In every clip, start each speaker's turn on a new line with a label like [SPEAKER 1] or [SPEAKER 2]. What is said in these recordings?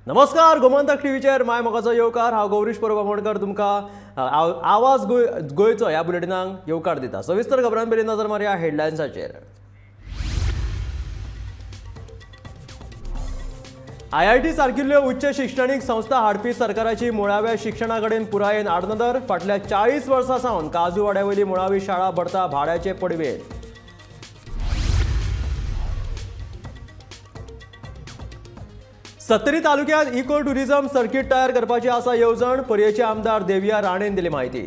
[SPEAKER 1] नमस्कार, गोमंतक टीव्हीचेर माय मोगाचो येवकार। हांव गौरीश परब तुमकां आवाज गोंयचो ह्या बुलेटिनाक येवकार दिता। सविस्तर खबरां पयलीं नजर मारया हेडलायन्साचेर। IIT सारकिल्ल्यो उच्च शिक्षणीक संस्था हाडपी सरकाराची मुळाव्या शिक्षणा कडेन पुरायेन आडनदर। फाटल्या 40 वर्सां सावन काजू वाड्यावयली मुळावी शाळा भरता भाड्याचे पडवेन। सत्तरी तालुक्यांत इको टुरिझम सर्कीट तयार करपाची आसा येवजण। पर्येचे आमदार देविया राणेन दिली माहिती।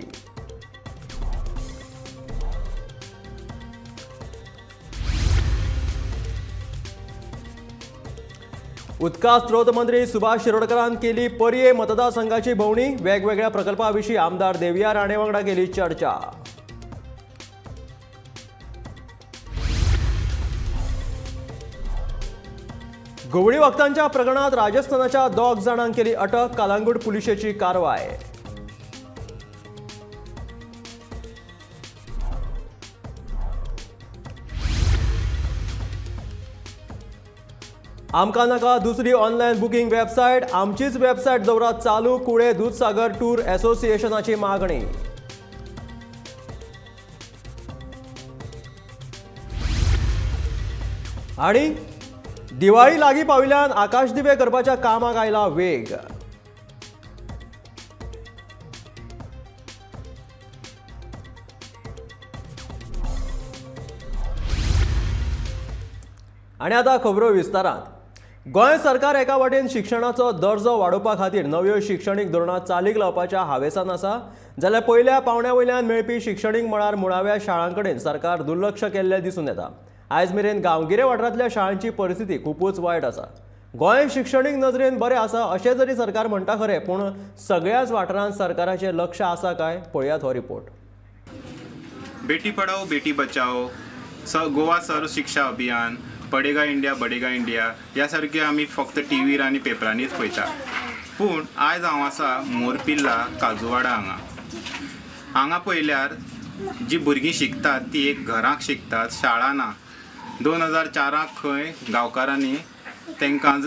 [SPEAKER 1] उदका स्त्रोत मंत्री सुभाष शिरोडकरान केली पर्ये मतदारसंघाची भोंवडी। वेगवेगळ्या प्रकल्पाविशीं आमदार देविया राणे वांगडा केली चर्चा। गवळी वखदांच्या प्रकरणात राजस्थानाच्या 2 जाणांक केली अटक। कालांगूट पुलिशेची कारवाय। आमकां नाका दुसरी ऑनलायन बुकींग वेबसायट, आमचीच वेबसायट दवरात चालू। कुळे दूधसागर टूर असोसिएशनाची मागणी। आणि दिवाळी लागीं पाविल्ल्यान आकाशदिवे करपाच्या कामाक आयला वेग। आणि आता खबरो विस्तारांत। गोंय सरकार एका वाटेन शिक्षणाचो दर्जो वाडोवपा खातीर नव्यो शिक्षणीक धोरणां चालीक लावपाच्या हावेसान आसा, जाल्यार पयल्या पावंड्या वयल्यान मेळपी शिक्षणीक मळार मुळाव्या शाळांकडेन सरकार दुर्लक्ष केल्लें दिसून येता। आयज मेरेन गांवगिरे वाठारांतल्या शाळांची परिस्थिती खूपच वायट आसा। गोंय शिक्षणीक नजरेन बरें आसा अशें जरी सरकार म्हणटा खरें, पूण सगळ्याच वाठारांत सरकाराचें लक्ष आसा काय पळयात हो रिपोर्ट।
[SPEAKER 2] बेटी पढाओ बेटी बचाओ, गोवा सर्व शिक्षा अभियान, पढेगा इंडिया बढेगा इंडिया ह्या सारके आमी फक्त टीव्हीर आनी पेपरांनीच पळयता। पूण आयज हांव आसा मोरपिल्ला काजूवाडा हांगा पळयल्यार जी भुरगीं शिकतात ती एक घराक शिकतात, शाळा ना। 2004 खंय गांवकारांनी तांकां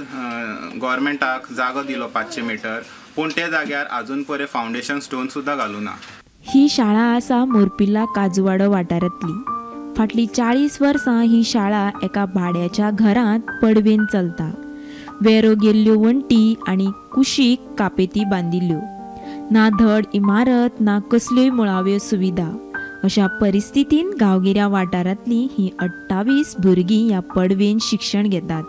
[SPEAKER 2] गव्हर्मेंटाक जागो दिलो 500 मीटर, पूण ते जाग्यार आजून पर्यंत फावंडेशन स्टोन सुद्दां घालूना।
[SPEAKER 3] ही शाळा आसा मोरपिल्ला काजूवाडो वाठारांतली। फाटली 40 वर्सां ही शाळा एका भाड्याच्या घरांत पडवेन चलता। वेरो गेल्ल्यो वण्टी आनी कुशीक कापेती बांदिल्ल्यो। ना धड इमारत ना कसल्योय मुळाव्यो सुविधा। अशा परिस्थितीन गांवगिऱ्या वाठारांतली ही 28 भुरगीं ह्या पडवेन शिक्षण घेतात।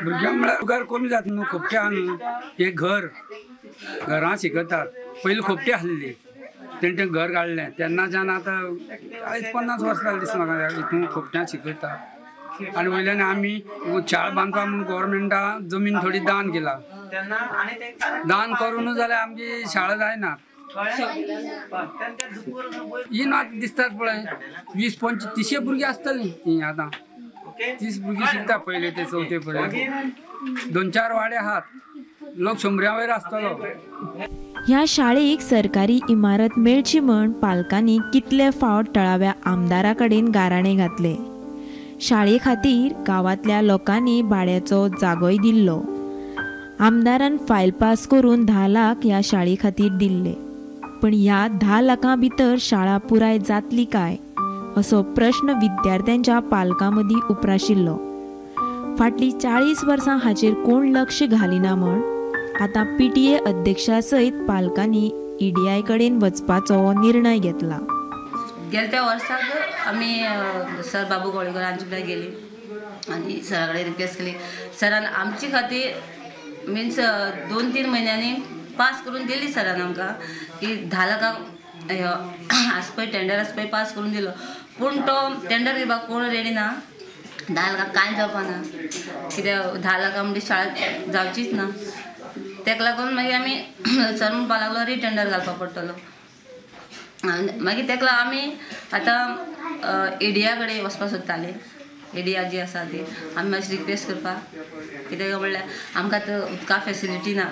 [SPEAKER 4] भुरग्यांक म्हळ्यार कमी जाता न्हू, खोपटे आहा न्हू, हे घरां शिकतात। पयलीं खोपटे आसले, तेंचे घर काडलें तेन्नाच्यान आतां आयज 50 वर्सां जालीं दिसता म्हाका हितून खोपट्यांत शिकयता। आनी वयल्यान आमी शाळा बांदपा म्हणून गव्हर्मेंटान जमीन थोडी दान केला। दान करूनच जाल्यार आमची शाळा जायना। ही नात दिसतात पळय 20-25 30 भुरगीं आसतलीं ही आतां। 30 भुरगीं शिकता पयले ते चवथे पर्यंत। 2-4 वाडे आहात, लोक 100 वयर आसतलो।
[SPEAKER 3] ह्या शाळेक सरकारी इमारत मेळची म्हण पालकांनी कितले फावट तळाव्या आमदारा कडेन गाराणें घातले। शाळे खातीर गांवांतल्या लोकांनी भाड्याचो जागोय दिल्लो। आमदारान फायल पास करून 10 लाख ह्या शाळे खातीर दिल्ले, पण ह्या 10 लाखां भितर शाळा पुराय जातली काय असो प्रश्न विद्यार्थ्यांच्या पालकां मदीं उप्राशिल्लो। फाटली 40 वर्सां हाचेर कोण लक्ष घालिना म्हण आतां PTA अध्यक्षा सयत पालकांनी EDI कडेन वचपाचो निर्णय घेतला।
[SPEAKER 5] गेल्या वर्साक आमी सर बाबू गोळेकर हांचे कडेन गेली आनी सरा कडेन रिक्वेस्ट केली। सरान आमचे खातीर मिन्स 2-3 म्हयन्यांनी पास करून दिली सरान आमकां की 10 लाखांक आसा पळय टेंडर आसा पळय पास करून दिलो, पूण तो टेंडर दिवपाक कोण रेडी ना। 10 लाखांक कांय जावपाना, कित्याक 10 लाखां म्हणजे शाळा जावचीच ना। तेका लागून मागीर आमी सर म्हणपाक लागलो रिटेंडर घालपाक पडटलो। मागीर तेका लागून आमी आतां EDI कडेन वचपाक सोदताले। EDI जी आसा ती आमी मातशी रिक्वेस्ट करपाक, कित्याक म्हणल्यार आमकां आतां उदका फेसिलिटी ना,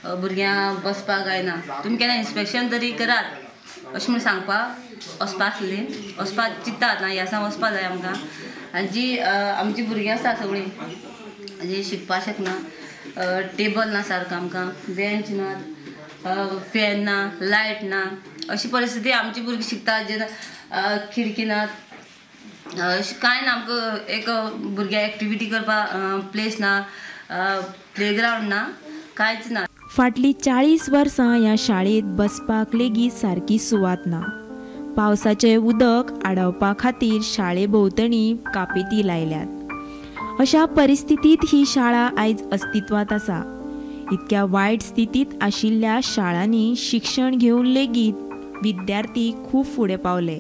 [SPEAKER 5] भुरग्यांक बसपाक जायना। तुमी केन्ना इन्स्पेक्शन तरी करात अशें म्हण सांगपाक वचपाक आसलें, वचपाक चिंतात ना ह्या दिसा वचपाक जाय आमकां। आनी जी आमची भुरगीं आसा सगळीं जी शिकपाक शकना टेबल ना सारको आमकां, बेंच ना, फॅन ना, लायट ना, अशी परिस्थिती आमची भुरगीं शिकतात जेन्ना खिडकी नात, कांय ना, आमकां एक भुरग्यां एक्टिविटी करपाक प्लेस ना, प्लेग्रावंड ना, कांयच ना.
[SPEAKER 3] फाटलीं 40 वर्सां ह्या शाळेंत बसपाक लेगीत सारकी सुवात ना. पावसाचें उदक आडवपा खातीर शाळे भोंवतणी कापेती लायल्यात. अशा परिस्थितींत ही शाळा आयज अस्तित्वांत आसा. इतक्या वायट स्थितींत आशिल्ल्या शाळांनी शिक्षण घेवन लेगीत विद्यार्थी खूब फुडें पावले.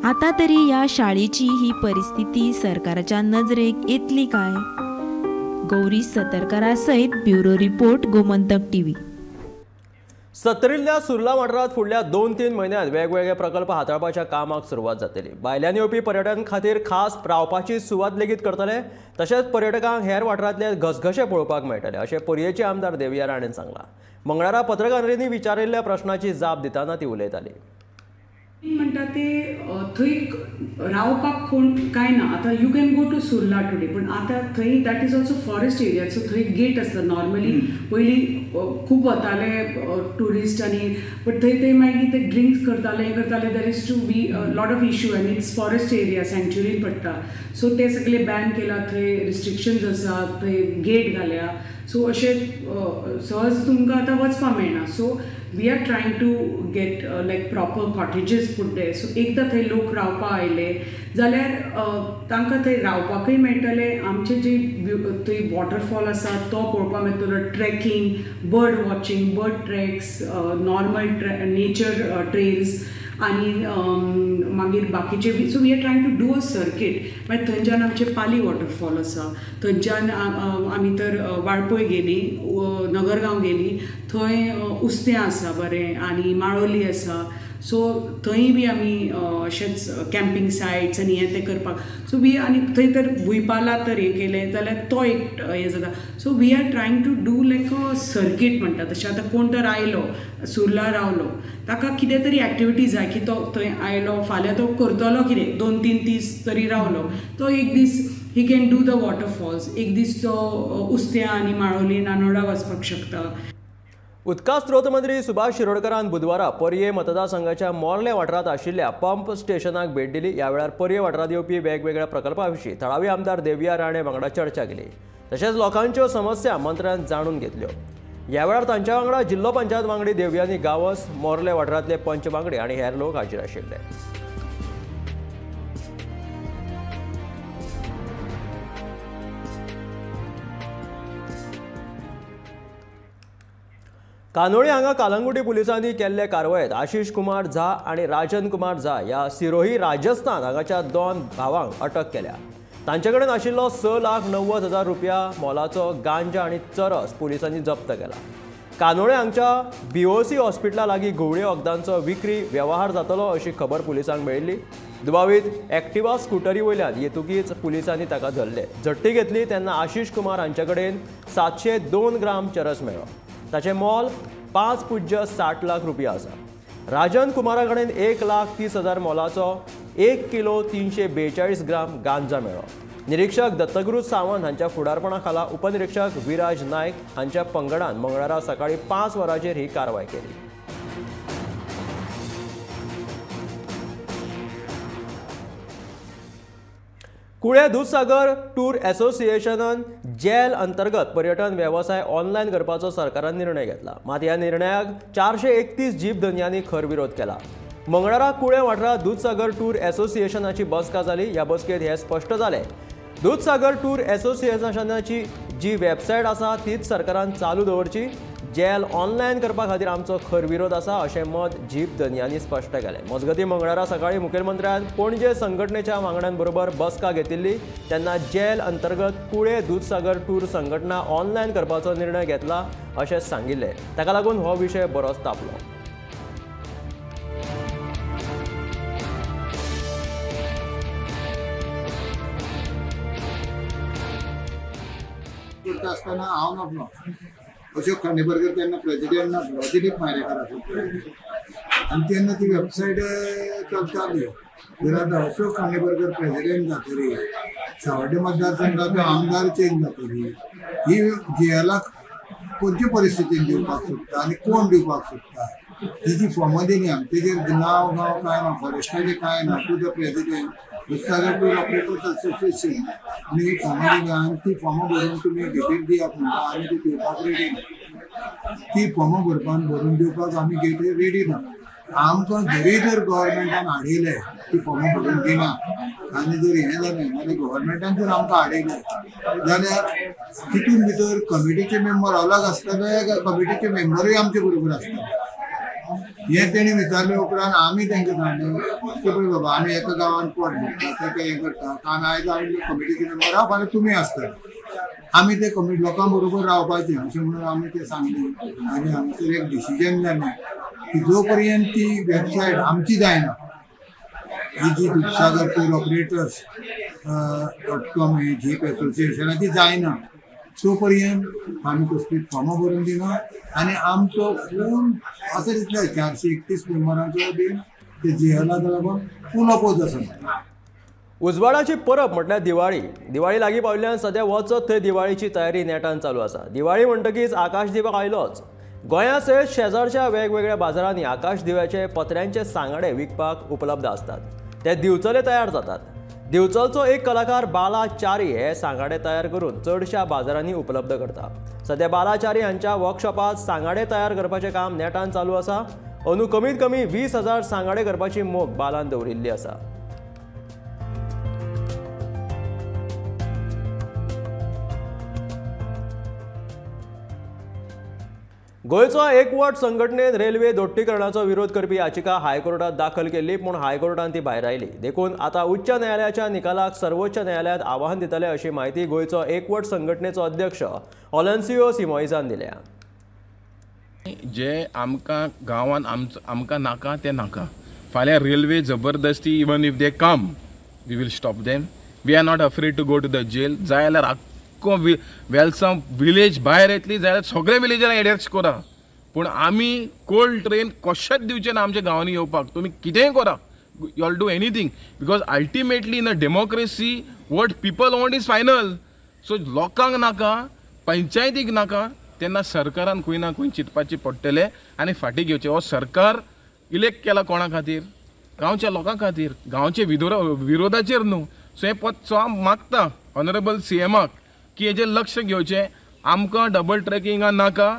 [SPEAKER 3] आतां तरी ह्या शाळेची ही परिस्थिती सरकाराच्या नजरेक येतली काय? गौरी सतरकरा सयत ब्युरो रिपोर्ट, गोमंतक टीव्ही.
[SPEAKER 1] सत्तरींतल्या सुर्ला वाठारांत फुडल्या 2-3 म्हयन्यांत वेगवेगळे प्रकल्प हाताळपाच्या कामाक सुरवात जातली. भायल्यान येवपी पर्यटन खातीर खास रावपाची सुवात लेगीत करतले. तशेंच पर्यटकांक हेर वाठारांतले घसघशे पळोवपाक मेळटले अशें पर्येचे आमदार देविया राणेन सांगलां. मंगळारा पत्रकारांनी विचारिल्ल्या प्रश्नाची जाप दितना ती उलयताली.
[SPEAKER 6] म्हणटा ते थंय रावपाक कोण काय ना. आतां you can go to Surla today, पण आतां थंय that is also forest area, so थंय गेट आसता. नॉर्मली पयलीं खूब वताले ट्युरिस्ट आनी, बट थंय ते मागीर ते ड्रिंक्स करताले, हें करताले. There is to be lot of issue आनी इट्स फॉरेस्ट एरिया, सँच्युरीन पडटा. सो ते सगळे बॅन केला. थंय रिस्ट्रिक्शन्स आसा, थंय गेट घाल्या. सो अशें सहज तुमकां आतां वचपाक मेळना. So we are trying to get like proper cottages पूट दे. सो एकदां थंय लोक रावपाक आयले जाल्यार तांकां थंय रावपाकूय मेळटले. आमचे जे थंय वॉटरफॉल आसा तो पळोवपाक मेळटलो. Trekking, bird watching, bird tracks, normal nature trails आनी मागीर बाकीचे. So we are trying to do a circuit. मागीर थंयच्यान आमचे पाली वॉटरफॉल आसा, थंयच्यान आमी तर वाळपय गेली, नगरगांव गेली, थंय उस्तें आसा बरें आनी माळोली आसा. सो थंय बी आमी अशेंच कॅम्पिंग सायट्स आनी हें तें करपाक. सो वी आनी थंय तर भुयपाला तर हें केलें जाल्यार तो एक हें जाता. So we are trying to do like a circuit म्हणटा तशें. आतां कोण तर आयलो, सुर्ला रावलो, ताका कितें तरी एक्टिविटी जाय की तो थंय आयलो, फाल्यां तो करतलो कितें, 2-3 दीस तरी रावलो, तो एक दीस he can do the waterfalls, एक दीस तो उस्त्या आनी माळोली नानोडा वचपाक शकता.
[SPEAKER 1] उदका स्त्रोत मंत्री सुभाष शिरोडकरान बुधवारा पर्ये मतदारसंघाच्या मोर्ले वाठारांत आशिल्ल्या पंप स्टेशनाक भेट दिली. ह्या वेळार पर्ये वाठारांत येवपी वेगवेगळ्या प्रकल्पां विशीं थळावी आमदार देविया राणे वांगडा चर्चा केली. तशेंच लोकांच्यो समस्या मंत्र्यान जाणून घेतल्यो. ह्या वेळार तांच्या वांगडा जिल्लो पंचायत वांगडी देवयानी गावस, मोर्ले वाठारांतले पंच वांगडी आनी हेर लोक हाजीर आशिल्ले. कानोळी हांगा कालंगुटी पुलिसांनी केल्ले कारवायेत आशिष कुमार झा आनी राजन कुमार झा ह्या सिरोही राजस्थान हांगाच्या 2 भावांक अटक केल्या. तांचे कडेन आशिल्लो 6,90,000 रुपया मोलाचो गांजा आनी चरस पुलिसांनी जप्त केला. कानोळे हांगच्या BOC हॉस्पिटला लागीं घुवळ्यो वखदांचो विक्री वेवहार जातलो अशी खबर पुलिसांक मेळिल्ली. दुबावीत एक्टिवा स्कुटरी वयल्यान येतुकीच पुलिसांनी ताका धरले. झडटी घेतली तेन्ना आशिष कुमार हांचे कडेन 702 ग्राम चरस मेळ्ळो. ताचें मोल 5.60 लाख रुपया आसा. राजन कुमारा कडेन 1,30,000 मोलाचो 1 किलो 342 ग्राम गांजा मेळ्ळो. निरीक्षक दत्तगुरू सावंत हांच्या फुडारपणा खाला उपनिरीक्षक विराज नायक हांच्या पंगडान मंगळारा सकाळी 5 वरांचेर ही कारवाय केली. कुळे दूधसागर टूर एसोसिएशनान जेल अंतर्गत पर्यटन वेवसाय ऑनलायन करपाचो सरकारान निर्णय घेतला. मात ह्या निर्णयाक 431 जीप धन्यांनी खर विरोध केला. मंगळारा कुळे वाठारांत दूधसागर टूर एसोसिएशनाची बसका जाली. ह्या बसकेत हें स्पश्ट जालें. दूधसागर टूर एसोसिएशनाची जी वेबसायट आसा तीच सरकारान चालू दवरची. जेल ऑनलायन करपा खातीर आमचो खर विरोध आसा अशें मत जीप धन्यांनी स्पश्ट केलें. मजगतीं मंगळारा सकाळीं मुखेलमंत्र्यान पणजे संघटनेच्या वांगड्यां बरोबर बसका घेतिल्ली तेन्ना जेल अंतर्गत कुळे दूधसागर टूर संघटना ऑनलायन करपाचो निर्णय घेतला अशें सांगिल्लें. ताका लागून हो विशय बरोच तापलो.
[SPEAKER 7] असताना हांव नासलो. अशोक खांडेबरकर तेन्ना प्रेसिडेंट नासलो, दिलीप मायरेकार आसलो आनी तेन्ना ती वेबसायट चलताली. जर आतां अशोक खांडेबरकर प्रेसिडेंट जातरी, सावड्डे मतदारसंघाचो आमदार चेंज जातली, ही जेलाक खंयच्या परिस्थितीन दिवपाक सोदता आनी कोण दिवपाक सोदता तिची फॉर्मां दिली आमी तेजेर नांव गांव काय ना फॉरेस्टाचें काय ना टू द प्रेसिडेंट दुसऱ्या टूर ऑपरेटर्स असोसिएशन आनी ही फॉर्मां दिली आनी ती फॉर्मां भरून तुमी गेटीर दियात म्हणटा आमी ती दिवपाक रेडी ना ती फॉर्मां भरून दिवपाक आमी गेटीर रेडी ना आमकां जरी जर गव्हर्मेंटान हाडयले ती फॉर्मां भरून दिना आनी जर हें जालें जाल्यार गव्हर्मेंटान जर आमकां हाडयले जाल्यार तितून भितर कमिटीचे मेंबर अलग आसतले काय कमिटीचे मेंबरूय आमचे बरोबर आसतले हे तेणी विचारले उपरांत आमी तांकां सांगलें की पळय बाबा आमी एका गांवांत पोट भरता तेका हें करता आमी आयज हाडले कमिटीचे मेंबर फाल्यां तुमी आसतले आमी ते कमिटी लोकां बरोबर रावपाचें अशें म्हणून आमी तें सांगलें आनी हांगसर एक डिसिजन जालें की जो पर्यंत ती वेबसायट आमची जायना ही जी दूधसागर टूर ऑपरेटर्स .com हे जीप एसोसिएशनाची जायना तो पर्यंत आमी कसली फॉर्मां भरून दिना आनी आमचो फूल असो दिसता 431 मेंबरांचो बीन ते जेलाक लागून फूल अपोज आसा
[SPEAKER 1] उजवाडाची परब म्हटल्यार दिवाळी लागीं पाविल्ल्यान सध्या वचत थंय दिवाळीची तयारी नेटान चालू आसा दिवाळी म्हणटकीच आकाश दिवो आयलोच गोंया सयत शेजारच्या वेगवेगळ्या बाजारांनी आकाश दिव्याचे पत्र्यांचे सांगाडे विकपाक उपलब्ध असतात ते दिवचले तयार जातात दिवचलचो एक कलाकार बाला च्यारी हे सांगाडे तयार करून चडशा बाजारांनी उपलब्ध करता सध्या बाला च्यारी हांच्या वर्कशॉपात सांगाडे तयार करपाचें काम नेटान चालू आसा अंदू कमीत कमी 20,000 सांगाडे करपाची मोख बालान दवरिल्ली आसा गोंयचो एकवट संघटनेन रेल्वे दोट्टीकरणाचो विरोध करपी याचिका हायकोर्टात दाखल केल्ली पूण हायकोर्टान ती भायर आयली देखून आतां उच्च न्यायालयाच्या निकालाक सर्वोच्च न्यायालयात आव्हान दितले अशी माहिती गोंयचो एकवट संघटनेचो अध्यक्ष ऑलेन्सियो सिमोइजान दिल्या
[SPEAKER 8] जे आमकां गांवांत आमकां नाका ते नाका फाल्यां रेल्वे जबरदस्ती even if they come we will stop them we are not afraid to go to the jail जाय जाल्यार आख्खो वेलसांव विलेज भायर येतली जाल्यार सगळे विलेजांक एडॅक्ट करा पूण आमी कोल्ड ट्रेन कशेंच दिवचे ना आमच्या गांवांनी येवपाक तुमी कितेंय करा you all do anything because ultimately in a democracy what people want is final so लोकांक नाका पंचायतीक नाका तेन्ना सरकारान खंय ना खंय चिंतपाचें पडटलें आनी फाटीं घेवचें हो सरकार इलेक्ट केला कोणा खातीर गांवच्या लोकां खातीर गांवचे विरोधाचेर न्हू सो हें पद सो हांव मागता ऑनरेबल CMाक की हेजेर लक्ष घेवचें आमकां डबल ट्रॅकिंगा नाका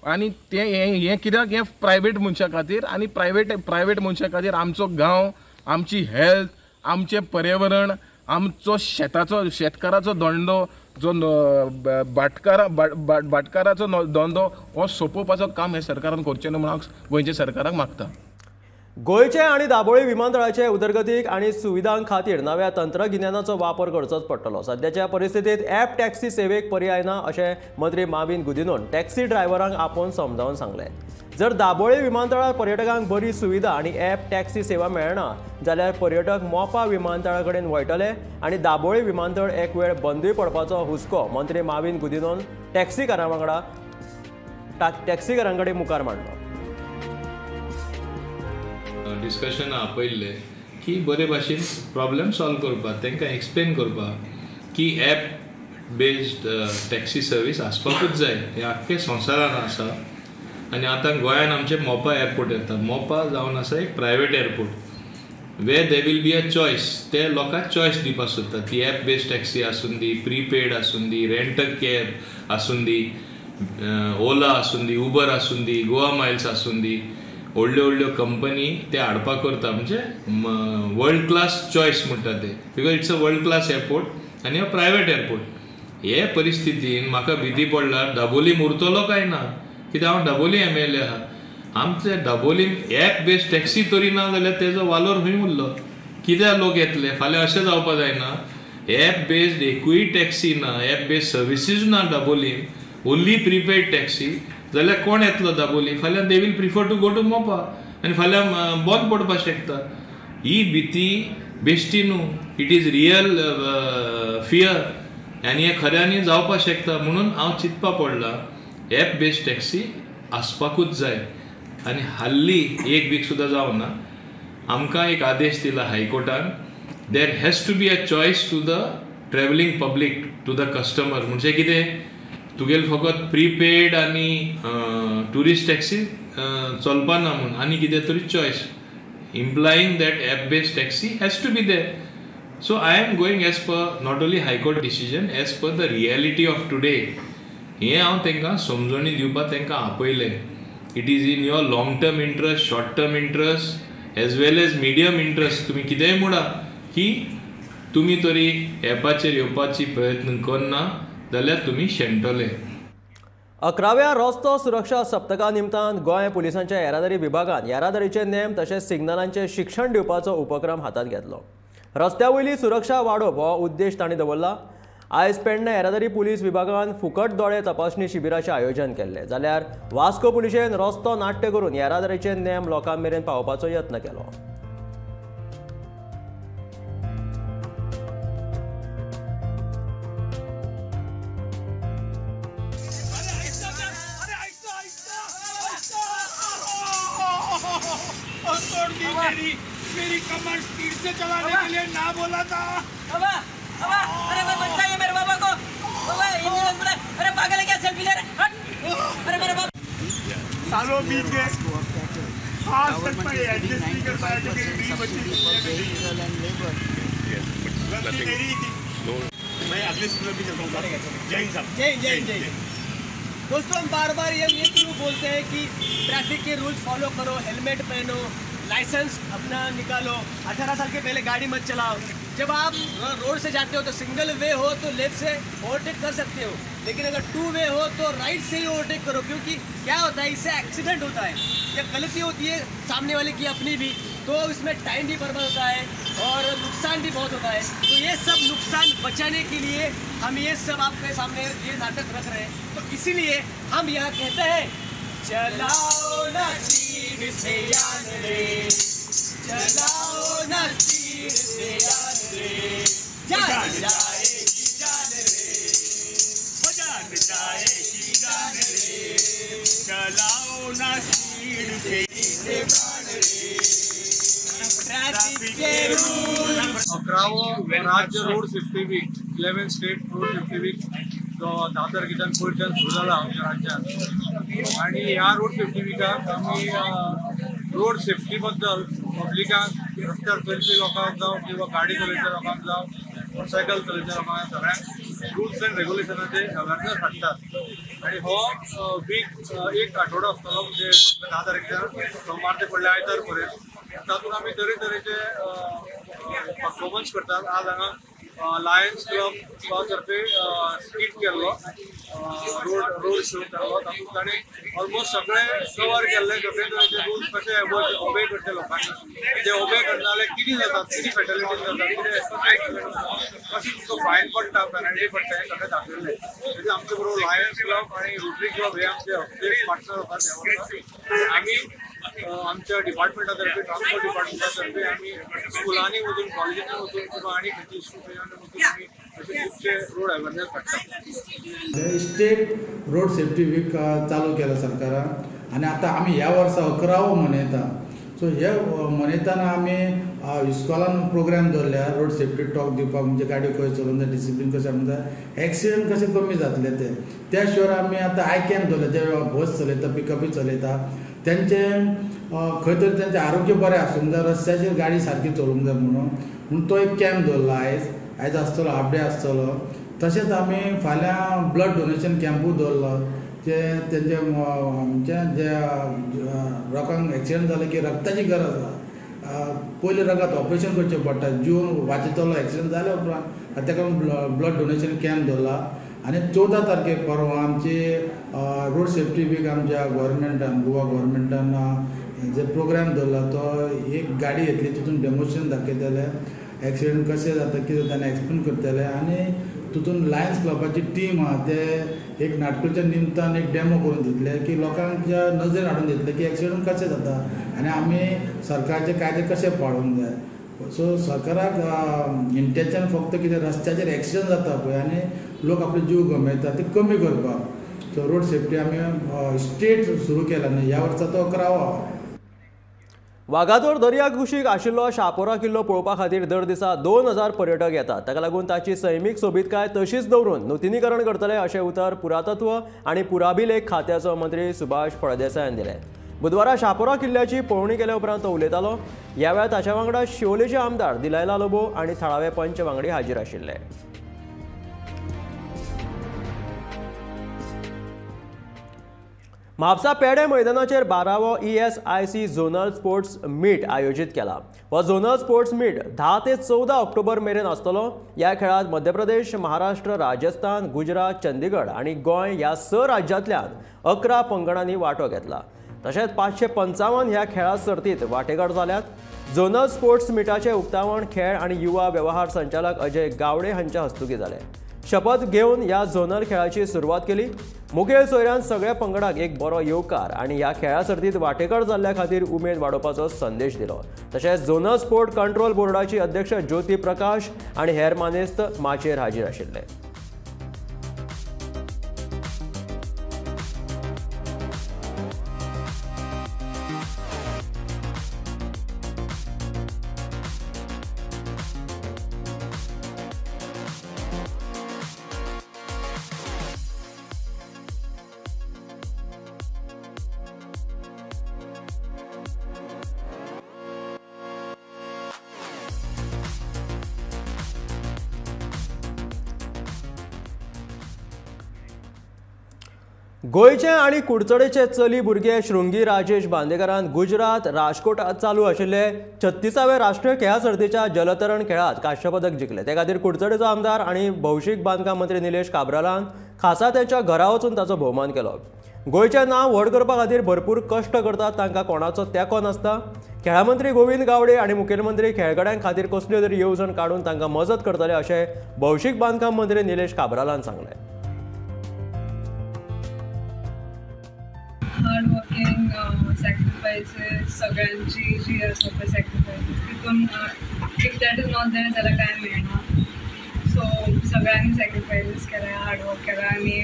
[SPEAKER 8] आनी तें हें कित्याक हें प्रायवेट मनशां खातीर आनी प्रायवेट मनशां खातीर आमचो गांव आमची हेल्थ आमचें पर्यावरण आमचो शेतकाराचो धंदो जो भाटकाराचो धंदो हो सोंपोवपाचो काम हे सरकारान करचें न्हू म्हणून हांव गोंयच्या सरकाराक मागता
[SPEAKER 1] गोंयचे आनी दाबोळी विमानतळाचे उदरगतीक आनी सुविधां खातीर नव्या तंत्रगिन्यानाचो वापर करचोच पडटलो सद्याच्या परिस्थितीत ॲप टॅक्सी सेवेक पर्याय ना अशें मंत्री माविन गुदिनोन टॅक्सी ड्रायव्हरांक आपोवन समजावन सांगलें जर दाबोळी विमानतळार पर्यटकांक बरी सुविधा आनी ॲप टॅक्सी सेवा मेळना जाल्यार पर्यटक मोपा विमानतळा कडेन वळटले आनी दाबोळी विमानतळ एक वेळ बंदूय पडपाचो हुस्को मंत्री माविन गुदिनोन टॅक्सीकारां कडेन मुखार मांडलो
[SPEAKER 9] डिस्कशन आपयल्ले की बरे भाशेन प्रॉब्लेम सॉल्व करपाक तांकां एक्सप्लेन करपाक की ॲप बेस्ड टॅक्सी सर्वीस आसपाकूच जाय हे आख्खे संवसारान आसा आनी आतां गोंयान आमचे मोपा एअरपोर्ट येता मोपा जावन आसा एक private airport way they will be a choice ते लोकांक चॉयस दिवपाक सोदता ती ॲप बेस्ड टॅक्सी आसून दी प्रीपेड आसून दी रेंट अ कॅब आसून दी ओला आसून दी उबर आसून दी गोवा मायल्स आसून दी व्हडल्यो कंपनी ते हाडपाक करता म्हणजे वर्ल्ड क्लास चॉयस म्हणटा ते because it's a world class airport आनी हो प्रायवेट एअरपोर्ट हे परिस्थितीन म्हाका भीती पडल्यार दाबोलीम उरतलो काय ना कित्याक हांव दाबोली MLA आहा आमचे दाबोलीम ॲप बेस्ड टॅक्सी तरी ना जाल्यार तेजो वालोर खंय उरलो कित्याक लोक येतले फाल्यां अशें जावपाक जायना ॲप बेस्ड एकूय टॅक्सी ना ॲप बेस्ड सर्विसीज ना दाबोलीम ओन्ली प्रीपेड टॅक्सी जाल्यार कोण येतलो दाबोली फाल्यां they will prefer to go to Mopa आनी फाल्यां बंद पडपाक शकता ही भीती बेश्टी न्हू इट इज रियल फियर आनी हें खऱ्यांनी जावपाक शकता म्हणून हांव चिंतपा पडला ॲप बेस्ड टॅक्सी आसपाकूच जाय आनी हाल्ली एक वीक सुद्दां जावना आमकां एक आदेश दिला हायकोर्टान there has to be a choice to the travelling public to the customer म्हणजे कितें तुगेल फकत प्रीपेड आनी टुरिस्ट टॅक्सी चलपाना म्हूण आनी कितें तरी choice implying that app-based taxi has to be there. So I am going as per not only High Court decision, as per the reality of today. हे हांव तांकां समजणी दिवपाक तांकां आपयलें. It is in your long term interest, short term interest, as well as medium interest. तुमी कितेंय म्हणा की तुमी तरी एपाचेर येवपाची प्रयत्न करना जाल्यार तुमी शेणटले.
[SPEAKER 1] 11व्या रस्तो सुरक्षा सप्तका निमतान गोंय पुलिसांच्या येरादारी विभागान येरादारीचे नेम तशेंच सिग्नलांचे शिक्षण दिवपाचो उपक्रम हातांत घेतलो. रस्त्या वयली सुरक्षा वाडोवप हो उद्देश तांणी दवरला. आयज पेडणे येरादारी पुलीस विभागान फुकट दोळे तपासणी शिबिराचें आयोजन केल्लें, जाल्यार वास्को पुलिशेन रस्तो नाट्य करून येरादारीचे नेम लोकां मेरेन पावोवपाचो यत्न केलो.
[SPEAKER 10] मेरी कमर स्पीड से चलाने के लिए ना बोला था। बाबा, बाबा, अरे मैं बचाइए मेरे बाबा को। बाबा, एम्बुलेंस बुलाए। अरे पागल है क्या, सेल्फी ले रहे? हट। अरे मेरे बाबा। सालों बीत गए। आज तक मैं एडजस्ट नहीं कर पाया क्योंकि मेरी बच्ची गलती मेरी थी। मैं अगले स्कूल भी चलता हूँ। जय हिंद साहब। जय जय। दोस्तों, हम बार-बार ये क्यों बोलते हैं कि ट्रैफिक के रूल्स फॉलो करो, हेलमेट पहनो, लाइसेंस अपना निकालो, 18 साल के पहले गाड़ी मत चलाओ। जब आप रोड से जाते हो तो सिंगल वे हो तो लेफ्ट से ओवरटेक कर सकते हो, लेकिन अगर 2 वे हो तो राइट से ही ओवरटेक करो, क्योंकि क्या होता है, इससे एक्सीडेंट होता है या गलती होती है सामने वाले की अपनी भी, तो इसमें टाइम भी बर्बाद होता है और नुकसान भी बहुत होता है। तो ये सब नुकसान बचाने के लिए हम ये सब आपके सामने ये नाटक रख रहे हैं। तो इसीलिए हम यहाँ कहते हैं, चलाओ ना स्पीड से यान रे, चलाओ ना स्पीड से यान रे, जान जाएगी जान रे, हो जान जाएगी जान रे, चलाओ ना स्पीड से यान रे, ट्रैफिक के रूल।
[SPEAKER 11] 11वं राज्य road safety week, 11th state road safety week जो 10 तारखेच्यान पयरच्यान सुरू जाला आमच्या राज्यात. आणि ह्या रोड सेफ्टी विकाक आमी रोड सेफ्टी बद्दल पब्लिकांक, रस्त्यार चलपी लोकांक जावं किंवा गाडी चलयच्या लोकांक जावं मोटरसायकल चलयच्या लोकांक सगळ्यांक रूल्स एंड रेग्युलेशनाचे अवेरनेस हाडटात. आणि हो वीक एक आठवडो आसतलो, म्हणजे 10 तारखेच्यान सोमार ते फुडल्या आयतार पर्यंत. तातूंत आमी तरेतरेचे परफॉर्मन्स करतात. आज हांगा लायन्स क्लब तर्फे स्कीट केल्लो, रोड शो केल्लो. तातूंत ताणें ऑलमोस्ट सगळे कवर केल्ले, सगळे तरेचे रूल्स कशे ओबे करचे लोकांनी, जे ओबे करना जाल्यार कितें जाता, कितें फॅटलिटीज जाता, कितें कशी तुमकां फायन पडटा, पेनल्टी पडटा, हे सगळें दाखयल्लें. म्हणजे आमचे बरोबर लायन्स क्लब आणि रोटरी क्लब हे आमचे पार्टनर आसात. आमी आमच्या डिपार्टमेंटातर्फे, ट्रान्सपोर्ट डिपार्टमेंटातर्फे आमी स्कुलांनी वचून, कॉलेजांनी वचून किंवा आनी खंयच्या इन्स्टिट्यूटांनी वचून आमी अशे खुबशे रोड अवेरनेस हाडटात.
[SPEAKER 12] स्टेट रोड सेफ्टी वीक चालू केला सरकारान, आनी आतां आमी ह्या वर्सा 11वं मनयता. सो हे मनयतना आमी इस्कॉलान प्रोग्राम दवरल्या रोड सेफ्टी टॉक दिवपाक, म्हणजे गाडी खंय चलोवन जाय, डिसिप्लीन कशें म्हणटा, एक्सिडेंट कशे कमी जातले ते. त्या शिवाय आमी आतां आयकॅन दवरल्या, जे बस चलयता, पिकअपी चलयता, त्यांचे खंय तरी त्यांचे आरोग्य बरें आसूंक जाय, रस्त्याचेर गाडी सारकी चलोवंक जाय म्हणून तो एक कॅम्प दवरला. आयज आसतलो, हाफ डे आसतलो. तशेंच आमी फाल्यां ब्लड डोनेशन कॅम्पूय दवरलो, जे तेंचे आमच्या जे लोकांक एक्सिडेंट जाले की रक्ताची गरज आसा, पयलीं रगत ऑपरेशन करचें पडटा, जीव वाचयतलो एक्सिडेंट जाल्या उपरांत, ताका ब्लड डोनेशन कॅम्प दवरला. आनी 14 तारखेक परवा आमची रोड सेफ्टी वीक आमच्या गव्हर्मेंटान, गोवा गव्हर्मेंटान जे प्रोग्राम दवरला, तो एक गाडी येतली, तितून डेमोन्स्ट्रेशन दाखयतले, एक्सिडेंट कशें जाता, कितें जाता एक्सप्लेन करतले. आनी तितून लायन्स क्लबाची टीम आहा, ते एक नाटकाच्या निमतान एक डेमो करून दितले, की लोकांच्या नजरेन हाडून दितले की एक्सिडेंट कशें जाता आनी आमी सरकारचे कायदे कशे पाळूंक जाय. सो सरकाराक इंटेंशन फक्त कितें, रस्त्याचेर एक्सिडेंट जाता पळय आनी लोक आपले जीव गमयता, ते कमी करपाक. सो रोड सेफ्टी आमी स्टेट सुरू केला न्ही, ह्या वर्सा तो 11वा.
[SPEAKER 1] वागातोर दर्या कुशीक आशिल्लो शापोरा किल्लो पळोवपा खातीर दर दिसा 2000 पर्यटक येतात. ताका लागून ताची सैमीक सोबीतकाय तशीच दवरून नूतनीकरण करतले अशें उतर पुरातत्व आनी पुराभिलेख खात्याचो मंत्री सुभाष फळदेसायान दिलें. बुधवारा शापोरा किल्ल्याची पळोवणी केले उपरांत तो उलयतालो. ह्या वेळार ताच्या वांगडा शिवोलेचे आमदार दिलायला लोबो आनी थळावे पंच वांगडी हाजीर आशिल्ले. म्हापसा पेडे मैदानाचेर 12वो ESIC झोनल स्पोर्ट्स मीट आयोजीत केला. हो झोनल स्पोर्ट्स मीट 10 ते 14 ऑक्टोबर मेरेन आसतलो. ह्या खेळांत मध्य प्रदेश, महाराष्ट्र, राजस्थान, गुजरात, चंदीगड आनी गोंय ह्या 6 राज्यांतल्यान 11 पंगडांनी वांटो घेतला. तशेंच 555 ह्या खेळा सर्तींत वांटेकार जाल्यात. झोनल स्पोर्ट्स मीटाचे उक्तावण खेळ आनी युवा वेवहार संचालक अजय गावडे हांच्या हस्तुकी जालें. शपथ घेवन ह्या झोनल खेळाची सुरवात केली. मुखेल सोयऱ्यान सगळ्या पंगडाक एक बरो येवकार आनी ह्या खेळा सर्तींत वांटेकार जाल्ल्या खातीर उमेद वाडोवपाचो संदेश दिलो. तशेंच झोनल स्पोर्ट कंट्रोल बोर्डाची अध्यक्ष ज्योती प्रकाश आनी हेर मानेस्त माचयेर हाजीर आशिल्ले. गोयचे आनी कुडचडेचे चली भुरगे शृंगी राजेश बांदेकरान गुजरात राजकोटात चालू आशिल्ले 36वे राष्ट्रीय खेळा सर्तीच्या जलतरण खेळात कांस्य पदक जिखले. ते खातीर कुडचडेचो आमदार आनी भौशीक बांदकाम मंत्री निलेश काब्रालान खासा त्याच्या घरा वचून ताचो भोवमान केलो. गोयचें नांव व्हड करपा खातीर भरपूर कश्ट करतात, तांकां कोणाचो तेंको नासता. खेळा मंत्री गोविंद गावडे आनी मुखेलमंत्री खेळगड्यां खातीर कसल्यो तरी येवजण काडून तांकां मजत करतले अशें भौशीक बांदकाम मंत्री निलेश काब्रालान सांगलें.
[SPEAKER 13] हार्ड वर्किंग सॅक्रिफायसीस सगळ्यांची जी आसा पळय सॅक्रिफायसीस तितून if that is not there जाल्यार कांय मेळना. सो सगळ्यांनी सॅक्रिफायसीस केल्या, हार्ड वर्क केला आनी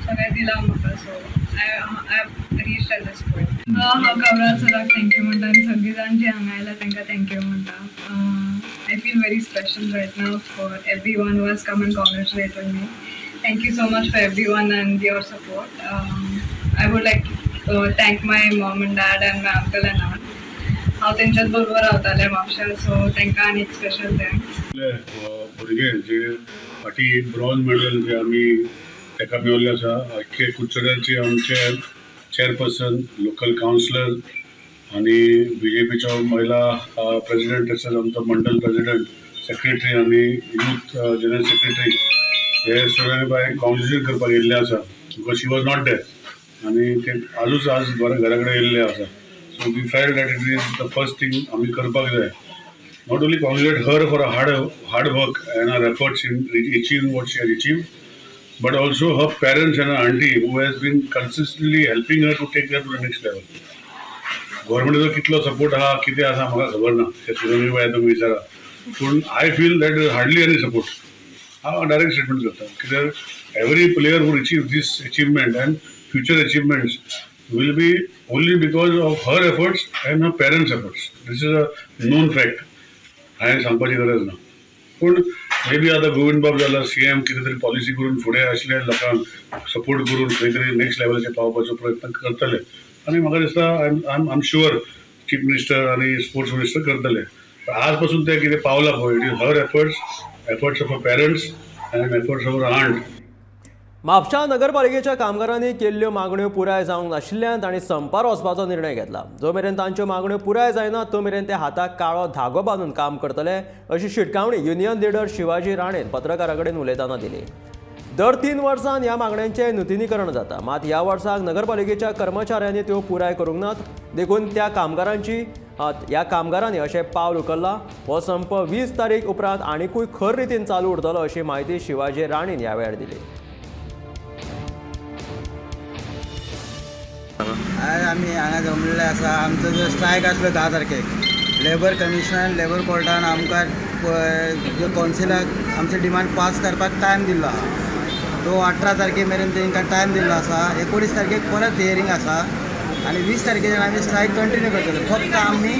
[SPEAKER 13] सगळें दिलां म्हाका. So I reached at this point. हांव गावराल सराक थँक्यू म्हणटा आनी सगळीं जाण जी हांगा आयला तांकां थँक्यू म्हणटा. I feel very special right now for everyone who has come and congratulated me. Thank you so much for everyone and your support. I would like to thank my mom and dad and my uncle and aunt. हांव तेंच्याच बरोबर रावतालें Mapusa, so तांकां आनी एक special thanks.
[SPEAKER 14] भुरगे जे फाटी bronze medal जे आमी ताका मेळिल्लें आसा, अख्खे कुडचड्याचे आमचे चेअरपर्सन, लोकल कावन्सिलर आनी BJPचो महिला प्रेसिडेंट तशेंच आमचो मंडल प्रेसिडेंट, सेक्रेटरी आनी यूथ जनरल सेक्रेटरी हे सगळ्यांनी बाय कॉंग्रॅच्युलेट करपाक येयल्ले आसा. Because she was not there आनी ते आजूच आज घरा कडेन येयल्ले आसा. So we felt that it is the first thing आमी करपाक जाय. Not only congratulate her for hard work and her efforts in achieving what she has achieved, but also her parents and her aunty who has been consistently helping her to take her to the next level. गव्हर्मेंटाचो कितलो support आहा कितें आसा म्हाका खबर ना, ते सुरंगी bye तुमी विचारा. पूण I feel that is hardly any support. हांव डायरेक्ट स्टेटमेंट करता कित्याक every player who achieve this achievement and future achievements will be only because of her efforts and her parents' efforts. This is a known fact. हांवें सांगपाची गरज ना. पूण may be आतां गोविंद बाब जाला CM कितें तरी पॉलिसी करून फुडें आशिल्ल्या लोकांक सपोर्ट करून खंय तरी नेक्स्ट लेवलाचेर पावपाचो प्रयत्न करतले आनी म्हाका दिसता I am sure chief minister आनी स्पोर्ट्स मिनिस्टर करतले. आज पासून ते कितें पावला पळय, it is her efforts of her parents and efforts of her aunt.
[SPEAKER 1] म्हापशा नगरपालिकेच्या कामगारांनी केल्ल्यो मागण्यो पुराय जावंक नाशिल्ल्यान तांणी संपार वचपाचो निर्णय घेतला. जो मेरेन तांच्यो मागण्यो पुराय जायना तो मेरेन ते हाताक काळो धागो बांदून काम करतले अशी शिटकावणी युनियन लिडर शिवाजी राणेन पत्रकारां कडेन उलयतना दिली. दर 3 वर्सांनी ह्या मागण्यांचें नूतनीकरण जाता, मात ह्या वर्साक नगरपालिकेच्या कर्मचाऱ्यांनी त्यो पुराय करूंक नात. देखून ह्या कामगारांनी अशें पावल उखल्लां. हो संप 20 तारीख उपरांत आनीकूय खर रितीन चालू उरतलो अशी माहिती शिवाजी राणेन ह्या वेळार दिली.
[SPEAKER 15] आज आमी हांगा जमलेले आसा. आमचो जो स्ट्रायक आसलो 10 तारखेक लेबर कमिशनान लेबर कोर्टान आमकां जो कौन्सिलाक आमचे डिमांड पास करपाक टायम दिल्लो आहा. तो 18 तारखे मेरेन तांकां टायम दिल्लो आसा. 19 तारखेक परत हियरींग आसा आणि 20 तारखेच्यान आमी स्ट्रायक कंटिन्यू करतले. फक्त आमी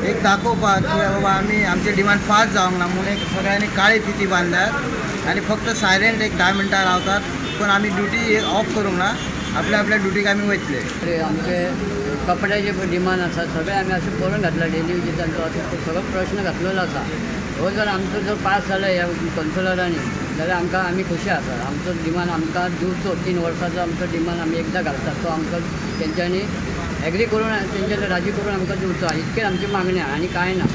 [SPEAKER 15] एक दाखोवपाक की बाबा आमी आमचे डिमांड पास जावंक ना म्हणून एक सगळ्यांनी काळी फिती बांधल्यात आणि फक्त सायलेंट एक 10 मिनटां रावतात. पण आमी ड्युटी ऑफ करूंक ना. आपल्या ड्युटीक आमी वयतले.
[SPEAKER 16] आमचे कपड्याचे डिमांड आसा सगळे आमी अशें करून घातला. डेली वेजीसांचो सगळो प्रश्न घातलेलो आसा. हो जर आमचो जर पास जालो ह्या कौन्सिलरांनी जाल्यार आमी खुशी आसा. आमचो डिमांड आमकां दिवचो 3 वर्सांचो आमचो डिमांड आमी एकदां घालतात तो आमकां तेंच्यांनी एग्री करून तेंच्या राजी करून आमकां दिवचो. इतकें आमची मागणी आनी कांय ना.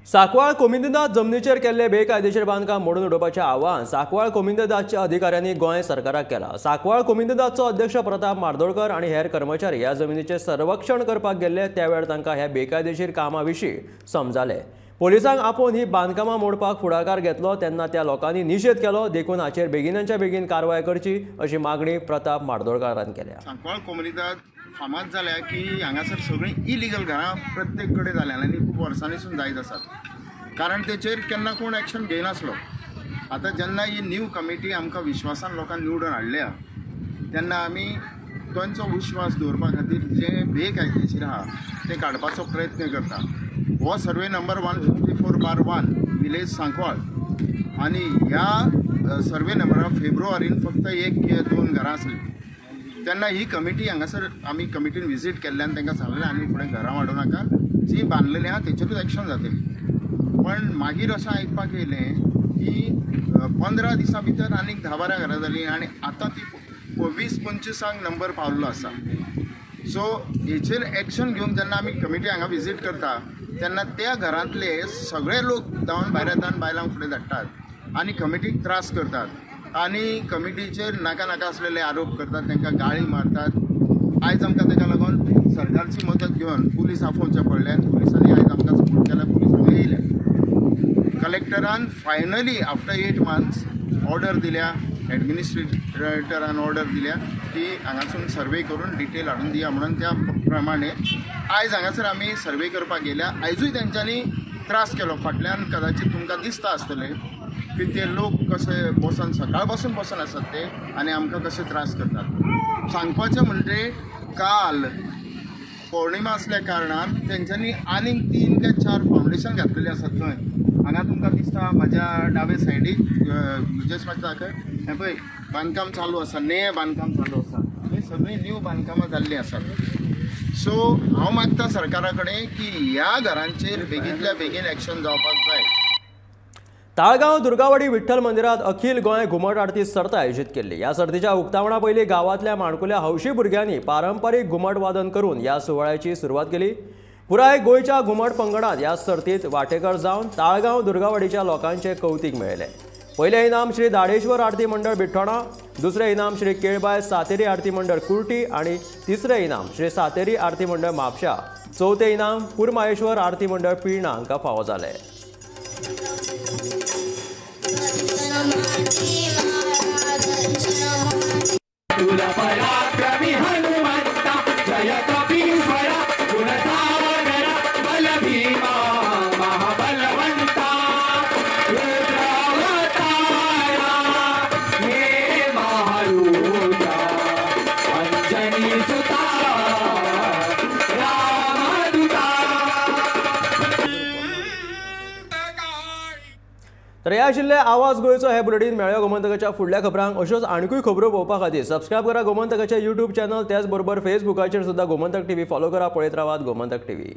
[SPEAKER 1] सांकवाळ कोमिंददाद जमनीचेर केल्ले बेकायदेशीर बांदकाम मोडून उडोवपाचें आवाहन सांकवाळ कोमिंददादच्या अधिकाऱ्यांनी गोंय सरकाराक केलां. सांकवाळ कोमिंददादचो अध्यक्ष प्रताप मार्दोळकर आनी हेर कर्मचारी ह्या जमनीचें सर्वेक्षण करपाक गेल्ले त्या वेळार तांकां ह्या बेकायदेशीर कामां विशीं समजालें. पुलिसांक आपोवन ही बांदकामां मोडपाक फुडाकार घेतलो तेन्ना त्या लोकांनी निशेध केलो. देखून हाचेर बेगिनाच्या बेगीन कारवाय करची अशी मागणी प्रताप मार्दोळकारान केल्या.
[SPEAKER 17] सांकवाळ कोमिंददाद फामाद जाल्या की हांगासर सगळीं इलिगल घरां प्रत्येक कडेन जाल्यात आनी खूब वर्सांनीसून जायत आसात. कारण तेचेर केन्ना कोण एक्शन घेयनासलो. आतां जेन्ना ही न्यू कमिटी आमकां विश्वासान लोकांक निवडून हाडल्या तेन्ना आमी तांचो विश्वास दवरपा खातीर जे बेकायदेशीर आहा ते काडपाचो प्रयत्न करता. हो सर्वे नंबर 154/1 विलेज सांकवाळ आनी ह्या सर्वे नंबरा फेब्रुवारीन फक्त 1-2 घरां आसलीं. तेन्ना ही कमिटी हांगासर आमी कमिटीन विजीट केल्ल्यान तांकां सांगलें आनी फुडें घरां वाडोवं नाका. जी बांदलेलीं आहा तेचेरूच एक्शन जातली. पण मागीर अशें आयकपाक येयलें की 15 दिसां भितर आनीक 10-12 घरां जालीं आनी आतां ती 20-25 नंबर पावल्लो आसा. सो हेचेर एक्शन घेवंक जेन्ना आमी कमिटी हांगा विजीट करता तेन्ना त्या घरांतले सगळे लोक धांवन भायर येतात आनी बायलांक फुडें धाडटात आनी कमिटीक त्रास करतात आनी कमिटीचेर नाका नाका आसलेले आरोप करतात, तांकां गाळी मारतात. आयज आमकां ताका लागून सरकारची मदत घेवन पुलीस आफोवचें पडलें. पुलिसांनी आयज आमकां सपोर्ट केल्या. पुलीस हांगा येयले. कलेक्टरान फायनली आफ्टर 8 months ऑर्डर दिल्या. एडमिनिस्ट्रेटरान ऑर्डर दिल्या की हांगासून सर्वे करून डिटेल हाडून दिया म्हणून. त्या प्रमाणे आयज हांगासर आमी सर्वे करपाक गेल्या. आयजूय तेंच्यांनी त्रास केलो. फाटल्यान कदाचित तुमकां दिसता आसतलें की ते लोक कशे बसून सकाळ पासून बसून आसात ते आनी आमकां कशे त्रास करतात. सांगपाचें म्हणजे काल पौर्णिमा असल्या कारणान तेंच्यांनी आनीक 3 ते 4 फावंडेशन घातलेलीं आसात थंय. हांगा तुमकां दिसता म्हाज्या डावे सायडीक विजय दाखय हें पळय बांदकाम चालू आसा. नयें बांदकाम चालू आसा. ही सगळीं न्यू बांदकामां जाल्लीं आसात. सो हांव मागता सरकारा कडेन की ह्या घरांचेर बेगींतल्या बेगीन एक्शन जावपाक जाय.
[SPEAKER 1] ताळगांव दुर्गावाडी विठ्ठल मंदिरात अखिल गोंय घुमट आरती सर्त आयोजीत केल्ली. ह्या सर्तीच्या उक्तावणा पयलीं गांवांतल्या माणकुल्या हौशी भुरग्यांनी पारंपारीक घुमट वादन करून ह्या सुवाळ्याची सुरवात केली. पुराय गोंयच्या घुमट पंगडात ह्या सर्तीत वांटेकार जावन ताळगांव दुर्गावाडीच्या लोकांचे कौतीक मेळयलें. पयलें इनाम श्री दाडेश्वर आरती मंडळ बिठोणा, दुसरें इनाम श्री केळबाय सातेरी आरती मंडळ कुर्टी आणि तिसरें इनाम श्री सातेरी आरती मंडळ म्हापशा. चवथें इनाम पुरमाहेश्वर आरती मंडळ पिळणा हांकां फावो जालें. तर हे आशिल्ले आवाज गोंयचो हे बुलेटीन. मेळ्या गोमंतकाच्या फुडल्या खबरांक अश्योच आनीकूय खबरो पळोवपा खातीर सबस्क्रायब करा गोमंतकाचे YouTube चॅनल. त्याच बरोबर फेसबुकाचेर सुद्दां गोमंतक TV फॉलो करा. पळयत रावात गोमंतक TV.